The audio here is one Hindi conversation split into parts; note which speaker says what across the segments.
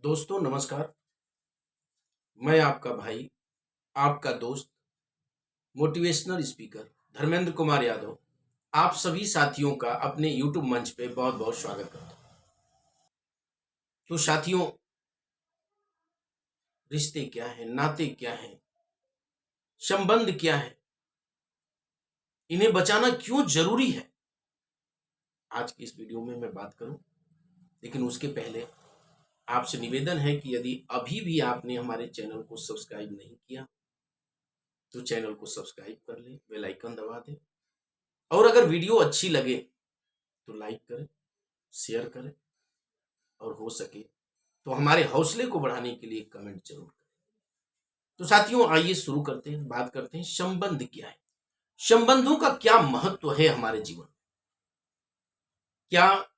Speaker 1: दोस्तों नमस्कार। मैं आपका भाई, आपका दोस्त, मोटिवेशनल स्पीकर धर्मेंद्र कुमार यादव आप सभी साथियों का अपने यूट्यूब मंच पे बहुत बहुत स्वागत करता हूं। तो साथियों, रिश्ते क्या हैं, नाते क्या हैं, संबंध क्या है, इन्हें बचाना क्यों जरूरी है, आज की इस वीडियो में मैं बात करूं। लेकिन उसके पहले आपसे निवेदन है कि यदि अभी भी आपने हमारे चैनल को सब्सक्राइब नहीं किया तो चैनल को सब्सक्राइब कर लें, बेल आइकन दबा दें और अगर वीडियो अच्छी लगे तो लाइक करें, शेयर करें और हो सके तो हमारे हौसले को बढ़ाने के लिए कमेंट जरूर करें। तो साथियों, आइए शुरू करते हैं, बात करते हैं संबंध क्या है, संबंधों का क्या महत्व है हमारे जीवन में, क्या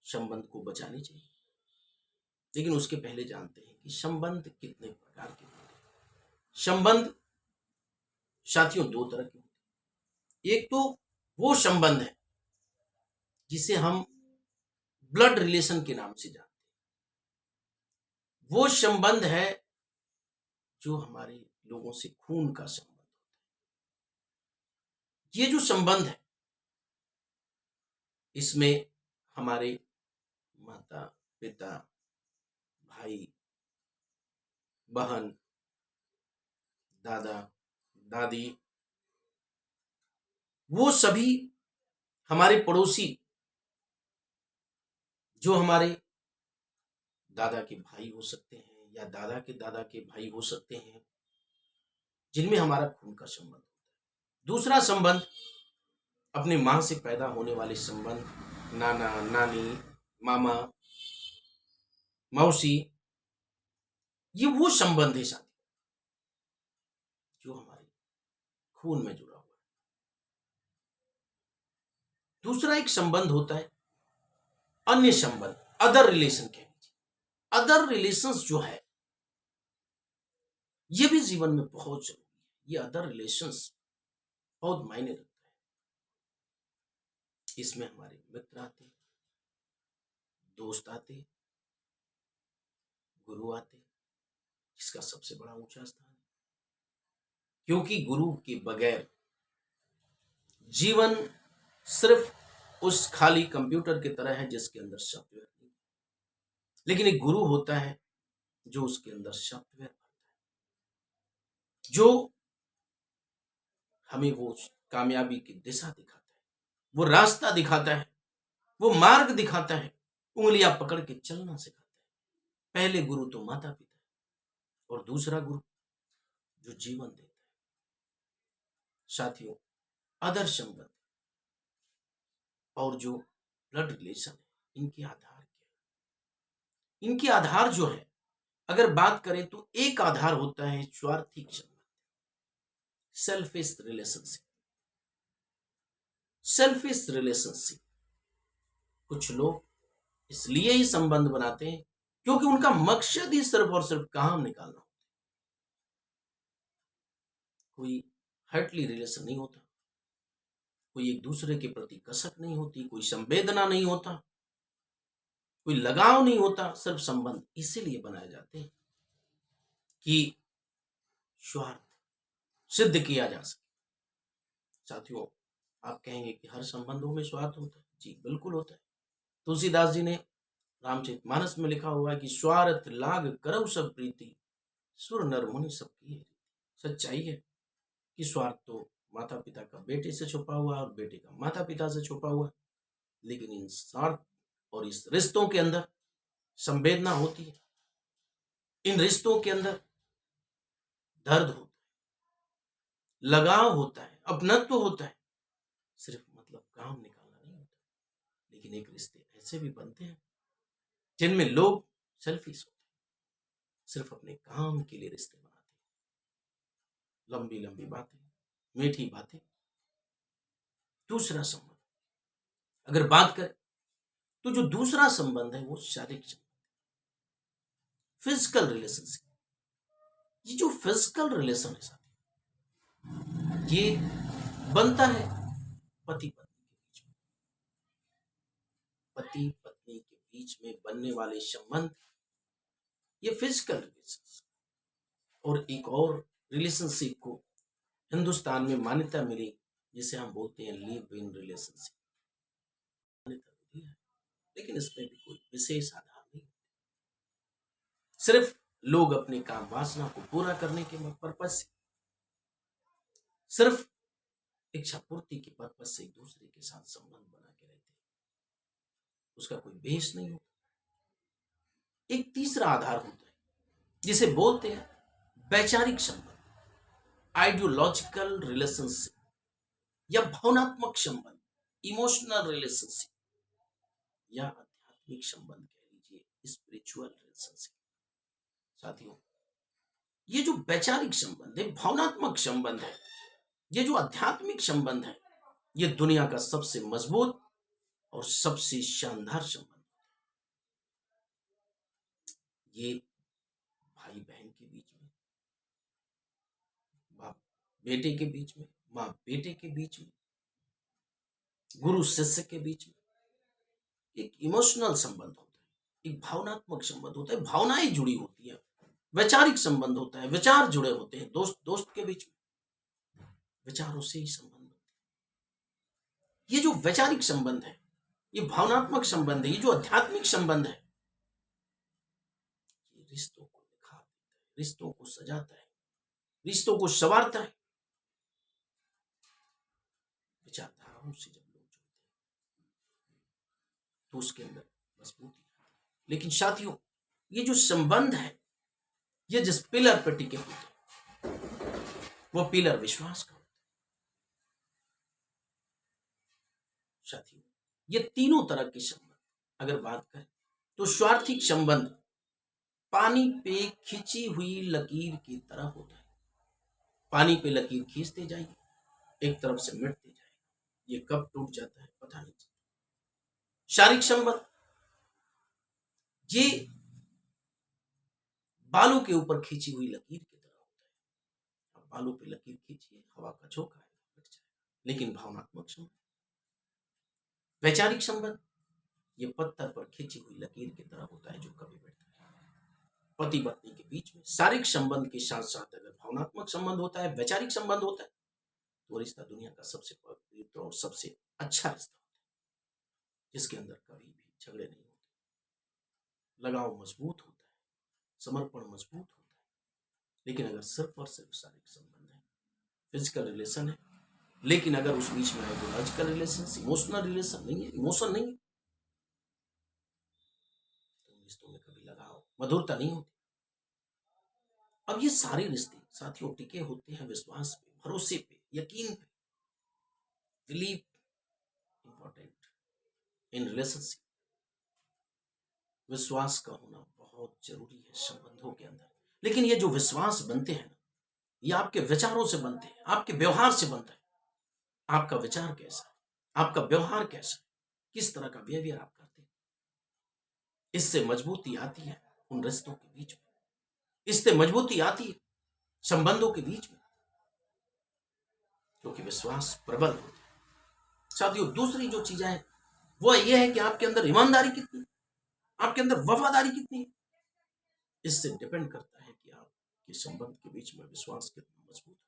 Speaker 1: संबंध को बचाने चाहिए। लेकिन उसके पहले जानते हैं कि संबंध कितने प्रकार के होते हैं। संबंध साथियों दो तरह के होते हैं। एक तो वो संबंध है जिसे हम ब्लड रिलेशन के नाम से जानते हैं। वो संबंध है जो हमारे लोगों से खून का संबंध होता है। ये जो संबंध है इसमें हमारे माता पिता, भाई बहन, दादा दादी, वो सभी हमारे पड़ोसी जो हमारे दादा के भाई हो सकते हैं या दादा के भाई हो सकते हैं, जिनमें हमारा खून का संबंध होता है। दूसरा संबंध अपने मां से पैदा होने वाले संबंध, नाना नानी, मामा मौसी, ये वो संबंध है साथी जो हमारे खून में जुड़ा हुआ है। दूसरा एक संबंध होता है अन्य संबंध, अदर रिलेशन के लीजिए। अदर रिलेशंस जो है ये भी जीवन में बहुत जरूरी है। ये अदर रिलेशंस बहुत मायने रखता है। इसमें हमारे मित्र आते, दोस्त आते, गुरु आते, जिसका सबसे बड़ा ऊंचा स्थान है, क्योंकि गुरु के बगैर जीवन सिर्फ उस खाली कंप्यूटर की तरह है जिसके अंदर सॉफ्टवेयर नहीं है। लेकिन एक गुरु होता है जो उसके अंदर सॉफ्टवेयर भरता है, जो हमें वो कामयाबी की दिशा दिखाता है, वो रास्ता दिखाता है, वो मार्ग दिखाता है, उंगलियां पकड़ के चलना सिखाता है। पहले गुरु तो माता पिता है और दूसरा गुरु जो जीवन देता है। साथियों, अदर संबंध और जो ब्लड रिलेशन है, इनके आधार क्या है? इनके आधार जो है, अगर बात करें तो एक आधार होता है स्वार्थिक संबंध, सेल्फिश रिलेशनशिप। सेल्फिश रिलेशनशिप कुछ लोग इसलिए ही संबंध बनाते हैं क्योंकि उनका मकसद ही सिर्फ और सिर्फ काम निकालना होता है। कोई हर्टली रिलेशन नहीं होता, कोई एक दूसरे के प्रति कसक नहीं होती, कोई संवेदना नहीं होता, कोई लगाव नहीं होता। सिर्फ संबंध इसीलिए बनाए जाते हैं कि स्वार्थ सिद्ध किया जा सके। साथियों, आप कहेंगे कि हर संबंधों में स्वार्थ होता है। जी बिल्कुल होता है। तुलसीदास जी ने रामचरितमानस में लिखा हुआ है कि स्वार्थ लाग करौ सब प्रीति, सुर नर मुनि सबकी है। सच्चाई है कि स्वार्थ तो माता पिता का बेटे से छुपा हुआ है और बेटे का माता पिता से छुपा हुआ है। लेकिन इन स्वार्थ और इस रिश्तों के अंदर संवेदना होती है, इन रिश्तों के अंदर दर्द होता है, लगाव होता है, अपनत्व होता है। सिर्फ मतलब काम निकालना नहीं होता। लेकिन एक रिश्ते ऐसे भी बनते हैं जिनमें लोग सेल्फिश होते हैं, सिर्फ अपने काम के लिए रिश्ते बनाते हैं, लंबी लंबी बातें, मीठी बातें। दूसरा संबंध अगर बात करें तो जो दूसरा संबंध है वो शारीरिक संबंध, फिजिकल रिलेशनशिप। ये जो फिजिकल रिलेशन है साथी, ये बनता है पति पत्नी के बीच में। पति पत्नी के बीच में बनने वाले संबंध ये फिजिकल रिलेशनशिप। और एक और रिलेशनशिप को हिंदुस्तान में मान्यता मिली जिसे हम बोलते हैं लिव इन रिलेशनशिप, मान्यता मिली है, लेकिन इसमें भी कोई विशेष आधार नहीं। सिर्फ लोग अपने काम वासना को पूरा करने के पर्पज से, सिर्फ इच्छा पूर्ति के पर्पज से एक दूसरे के साथ संबंध बना के रहते हैं, उसका कोई बेस नहीं होता। एक तीसरा आधार होता है जिसे बोलते हैं वैचारिक संबंध, आइडियोलॉजिकल रिलेशनशिप या भावनात्मक संबंध, इमोशनल रिलेशनशिप या आध्यात्मिक संबंध कह लीजिए, स्पिरिचुअल रिलेशनशिप। साथियों, ये जो वैचारिक संबंध है, भावनात्मक संबंध है, ये जो आध्यात्मिक संबंध है, ये दुनिया का सबसे मजबूत और सबसे शानदार संबंध है। ये भाई बहन के बीच में, बाप बेटे के बीच में, माँ बेटे के बीच में, गुरु शिष्य के बीच में एक इमोशनल संबंध होता है, एक भावनात्मक संबंध होता है, भावनाएं जुड़ी होती है, वैचारिक संबंध होता है, विचार जुड़े होते हैं, दोस्त दोस्त के बीच में विचारों से ही संबंध होते हैं। ये जो वैचारिक संबंध है, ये भावनात्मक संबंध है, ये जो आध्यात्मिक संबंध है, ये रिश्तों को निखार देता है, रिश्तों को सजाता है, रिश्तों को संवारता है। विचारधाराओं से जब लोग जुड़ते हैं तो उसके अंदर मजबूती आती है। लेकिन साथियों, ये जो संबंध है, ये जिस पिलर पर टिके होते हैं, वो पिलर विश्वास का होता है। साथियों, ये तीनों तरह के संबंध अगर बात करें तो स्वार्थिक संबंध पानी पे खींची हुई लकीर की तरह होता है। पानी पे लकीर खींचते जाइए, एक तरफ से मिटते जाइए, ये कब टूट जाता है पता नहीं चलता। शारीरिक संबंध ये बालों के ऊपर खींची हुई लकीर की तरह होता है। अब बालों पे लकीर खींचिए, हवा का झोंका है, मिट जाएगा। लेकिन भावनात्मक संबंध, वैचारिक संबंध, ये पत्थर पर खींची हुई लकीर की तरह होता है जो कभी मिटता है। पति पत्नी के बीच में शारीरिक संबंध के साथ साथ अगर भावनात्मक संबंध होता है, वैचारिक संबंध होता है, तो रिश्ता दुनिया का सबसे पवित्र और सबसे अच्छा रिश्ता होता है, जिसके अंदर कभी भी झगड़े नहीं होते, लगाव मजबूत होता है, समर्पण मजबूत होता है। लेकिन अगर सिर्फ और सिर्फ शारीरिक संबंध है, फिजिकल रिलेशन है, लेकिन अगर उस बीच में आइडियोलॉजिकल रिलेशन, इमोशनल रिलेशन नहीं है, इमोशन नहीं है, तो रिश्तों में कभी लगाव, मधुरता नहीं होती। अब ये सारे रिश्ते साथियों टिके होते हैं विश्वास पे, भरोसे पे, यकीन पे। Believe important in relationship. विश्वास का होना बहुत जरूरी है संबंधों के अंदर। लेकिन ये जो विश्वास बनते हैं ना, ये आपके विचारों से बनते हैं, आपके व्यवहार से बनता है। आपका विचार कैसा है, आपका व्यवहार कैसा है, किस तरह का बिहेवियर आप करते हैं, इससे मजबूती आती है उन रिश्तों के बीच में, इससे मजबूती आती है संबंधों के बीच में, क्योंकि विश्वास प्रबल होता है। साथियों, दूसरी जो चीजें हैं वो ये है कि आपके अंदर ईमानदारी कितनी, आपके अंदर वफादारी कितनी है। इससे डिपेंड करता है कि आपके संबंध के बीच में विश्वास कितना मजबूत है।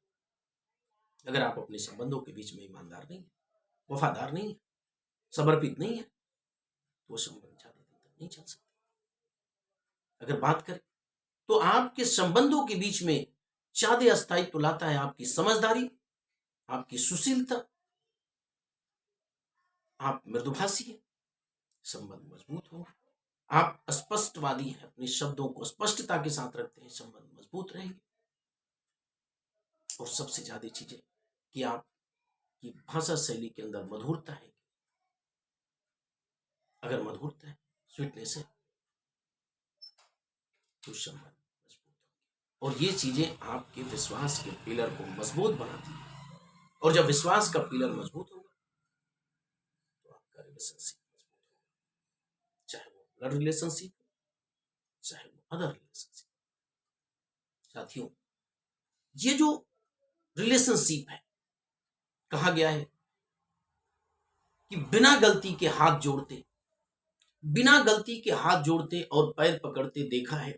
Speaker 1: अगर आप अपने संबंधों के बीच में ईमानदार नहीं है, वफादार नहीं है, समर्पित नहीं है, तो वो संबंध ज्यादा दिन तक नहीं चल सकते। अगर बात करें तो आपके संबंधों के बीच में ज्यादा अस्थायित्व लाता है आपकी समझदारी, आपकी सुशीलता, आप मृदुभाषी हैं, संबंध मजबूत हो, आप स्पष्टवादी हैं, अपने शब्दों को स्पष्टता के साथ रखते हैं, संबंध मजबूत रहेंगे। और सबसे ज्यादा चीजें कि आपकी भाषा शैली के अंदर मधुरता है। अगर मधुरता है, स्वीटनेस है, तो संबंध मजबूत होंगे। और ये चीजें आपके विश्वास के पिलर को मजबूत बनाती है। और जब विश्वास का पिलर मजबूत होगा तो आपका रिलेशनशिप मजबूत होगा, चाहे वो ब्लड रिलेशनशिप, चाहे वो अदर रिलेशनशिप। साथियों, ये जो रिलेशनशिप है, कहा गया है कि बिना गलती के हाथ जोड़ते, बिना गलती के हाथ जोड़ते और पैर पकड़ते देखा है,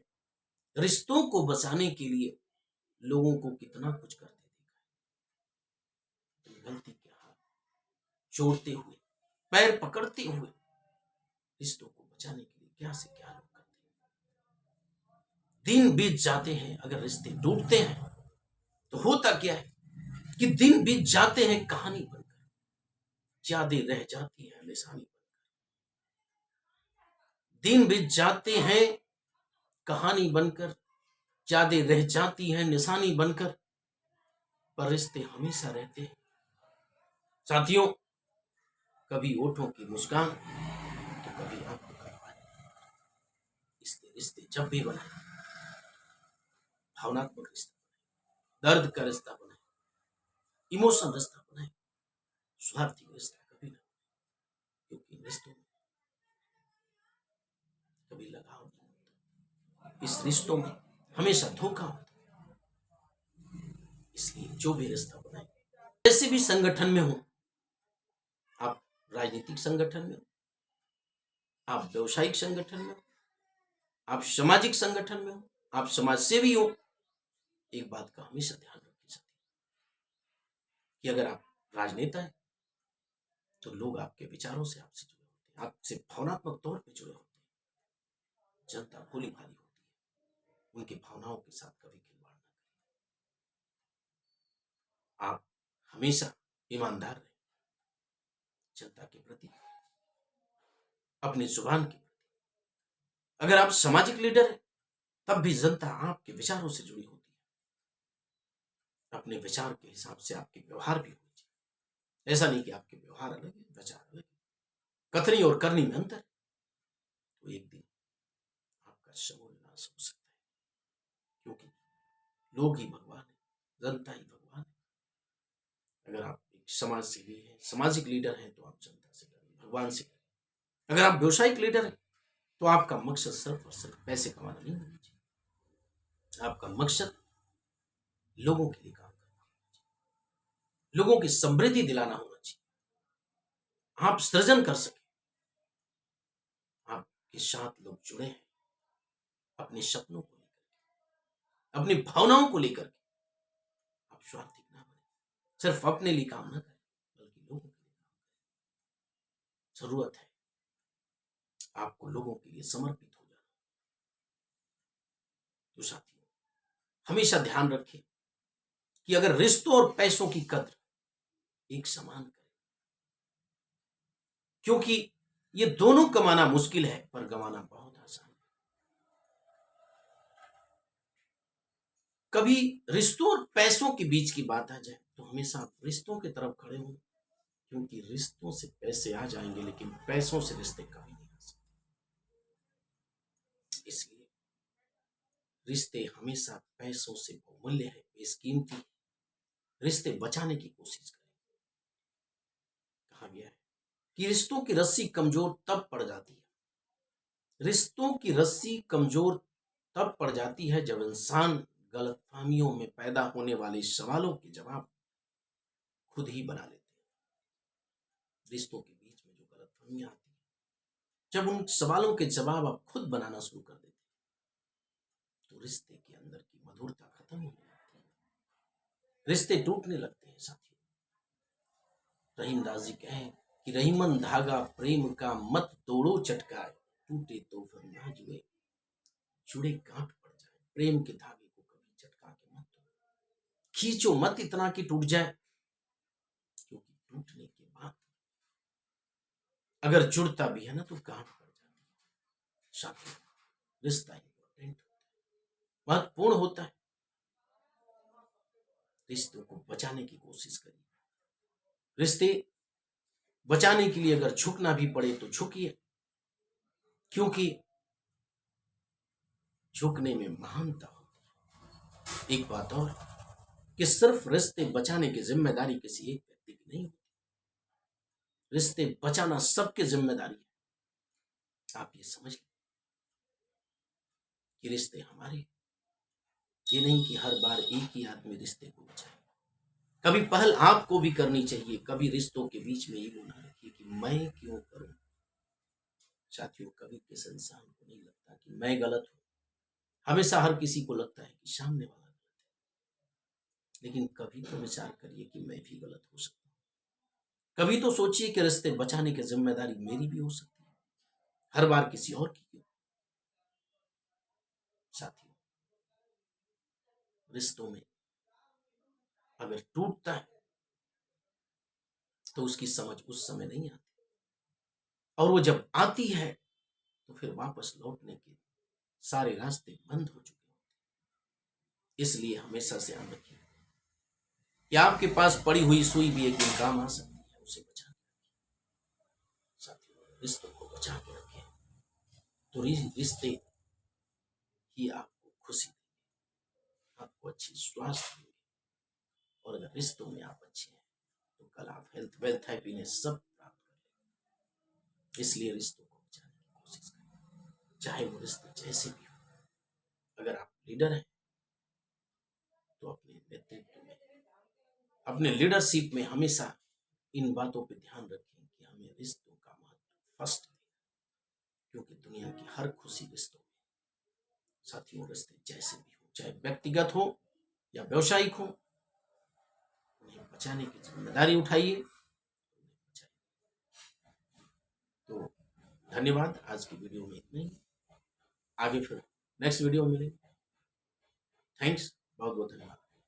Speaker 1: रिश्तों को बचाने के लिए लोगों को कितना कुछ करते देखा है। गलती के हाथ जोड़ते हुए, पैर पकड़ते हुए रिश्तों को बचाने के लिए क्या से क्या लोग करते हैं। दिन बीत जाते हैं, अगर रिश्ते टूटते हैं तो होता क्या है कि दिन बीत जाते हैं कहानी बनकर, यादें रह जाती है निशानी बनकर। दिन बीत जाते हैं कहानी बनकर, यादें रह जाती हैं निशानी बनकर, पर रिश्ते हमेशा रहते हैं साथियों। कभी ओठों की मुस्कान तो कभी आंखों का पानी। इसलिए रिश्ते जब भी बनाए, भावनात्मक रिश्ता बनाए, दर्द का रिश्ता बनाए, इमोशनल रिश्ता बनाए, स्वार्थी रिश्ता कभी ना, क्योंकि रिश्तों में कभी लगाव नहीं होता, इस रिश्तों में हमेशा धोखा होता है। इसलिए जो भी रिश्ता बनाए, जैसे भी संगठन में हो, आप राजनीतिक संगठन में हो, आप व्यवसायिक संगठन में हो, आप सामाजिक संगठन में हो, आप समाज सेवी हो, एक बात का हमेशा ध्यान रखिए साथी, कि अगर आप राजनेता हैं तो लोग आपके विचारों से आपसे जुड़े होते हैं, आपसे भावनात्मक तौर पे जुड़े होते हैं। जनता भोली भाली होती है, उनकी भावनाओं के साथ कभी खिलवाड़ ना करें। आप हमेशा ईमानदार रहें जनता के प्रति, अपनी जुबान के प्रति। अगर आप सामाजिक लीडर हैं तब भी जनता आपके विचारों से जुड़ी होती है। अपने विचार के हिसाब से आपके व्यवहार भी होने चाहिए। ऐसा नहीं कि आपके व्यवहार अलग है, विचार अलग है, कथनी और करनी में अंतर है, तो एक दिन आपका समूल नाश हो सकता है। क्योंकि लोग ही भगवान है, जनता ही भगवान है। अगर आप एक समाज सेवी हैं, सामाजिक लीडर हैं, तो आप जनता से डरें, भगवान से डरें। अगर आप व्यवसायिक लीडर हैं तो आपका मकसद सिर्फ और सिर्फ पैसे कमाना नहीं होना चाहिए। आपका मकसद लोगों के लिए काम करना होना चाहिए, लोगों की समृद्धि दिलाना होना चाहिए। आप सृजन कर सके, आपके साथ लोग जुड़े हैं अपने सपनों को लेकर, अपनी भावनाओं को लेकर के। आप स्वार्थी ना बने, सिर्फ अपने लिए काम ना करें, बल्कि लोगों के लिए काम करें। जरूरत है आपको लोगों के लिए समर्पित हो जाना। तो साथियों, हमेशा ध्यान रखें कि अगर रिश्तों और पैसों की कद्र एक समान करें, क्योंकि ये दोनों कमाना मुश्किल है पर गंवाना बहुत आसान है। कभी रिश्तों और पैसों के बीच की बात आ जाए तो हमेशा आप रिश्तों की तरफ खड़े हो, क्योंकि रिश्तों से पैसे आ जाएंगे लेकिन पैसों से रिश्ते कभी नहीं आ सकते। इसलिए रिश्ते हमेशा पैसों से बहुमूल्य है, बेशकीमती। रिश्ते बचाने की कोशिश करें। कहा गया है कि रिश्तों की रस्सी कमजोर तब पड़ जाती है, रिश्तों की रस्सी कमजोर तब पड़ जाती है जब इंसान गलतफहमियों में पैदा होने वाले सवालों के जवाब खुद ही बना लेते हैं। रिश्तों के बीच में जो गलतफहमियां आती है, जब उन सवालों के जवाब आप खुद बनाना शुरू कर देते हैं तो रिश्ते के अंदर की मधुरता खत्म होने लगती है, रिश्ते टूटने लगते हैं साथियों। रहीमदास जी कहें कि रहीमन धागा प्रेम का मत तोड़ो चटकाए, टूटे तो फिर ना जुड़े, जुड़े गांठ पड़ जाए। प्रेम के धागे को कभी चटका के मत तोड़ो, खींचो मत इतना कि टूट जाए, क्योंकि टूटने के बाद अगर जुड़ता भी है ना तो गांठ पड़ जाती है। साथियों, रिश्ता इंपॉर्टेंट होता है, महत्वपूर्ण होता है। रिश्तों को बचाने की कोशिश करिए। रिश्ते बचाने के लिए अगर झुकना भी पड़े तो झुकिए, क्योंकि झुकने में महानता होती है। एक बात और कि सिर्फ रिश्ते बचाने की जिम्मेदारी किसी एक व्यक्ति की नहीं होती, रिश्ते बचाना सबकी जिम्मेदारी है। आप ये समझ लें कि रिश्ते हमारे, ये नहीं कि हर बार एक ही आदमी रिश्ते को बचाए। कभी पहल आपको भी करनी चाहिए। कभी रिश्तों के बीच में ईगो ना रखिए कि मैं क्यों करूं। साथियों, कभी किस इंसान को नहीं लगता कि मैं गलत हूं, हमेशा हर किसी को लगता है कि सामने वाला गलत है, लेकिन कभी तो विचार करिए कि मैं भी गलत हो सकता हूँ। कभी तो सोचिए कि रिश्ते बचाने की जिम्मेदारी मेरी भी हो सकती है, हर बार किसी और की क्यों। साथियों, रिश्तों में अगर टूटता है तो उसकी समझ उस समय नहीं आती, और वो जब आती है तो फिर वापस लौटने के सारे रास्ते बंद हो चुके हैं। इसलिए हमेशा से ध्यान रखिए कि आपके पास पड़ी हुई सुई भी एक दिन काम आ सकती है, उसे बचा के रखिए। साथियों, रिश्तों को बचा के रखें तो रिश्ते ही आपको खुशी देंगे, आपको अच्छी स्वास्थ्य देंगे, और अगर रिश्तों में आप अच्छे हैं तो कल आप हेल्थ वेल्थ हैप्पीनेस सब प्राप्त करेंगे। इसलिए रिश्तों को बचाने की कोशिश करें, चाहे वो रिश्ते जैसे भी हो। अगर आप लीडर हैं तो अपने नेतृत्व में, अपने लीडरशिप में हमेशा इन बातों पे ध्यान रखें कि हमें रिश्तों का महत्व फर्स्ट देना, क्योंकि दुनिया की हर खुशी रिश्तों में। साथियों, रिश्ते जैसे भी हो, चाहे व्यक्तिगत हो या व्यवसायिक हो, उन्हें बचाने की जिम्मेदारी उठाइए, उन्हें बचाइए। तो धन्यवाद, आज की वीडियो में इतना ही। आगे फिर नेक्स्ट वीडियो में मिलेंगे। थैंक्स, बहुत बहुत धन्यवाद।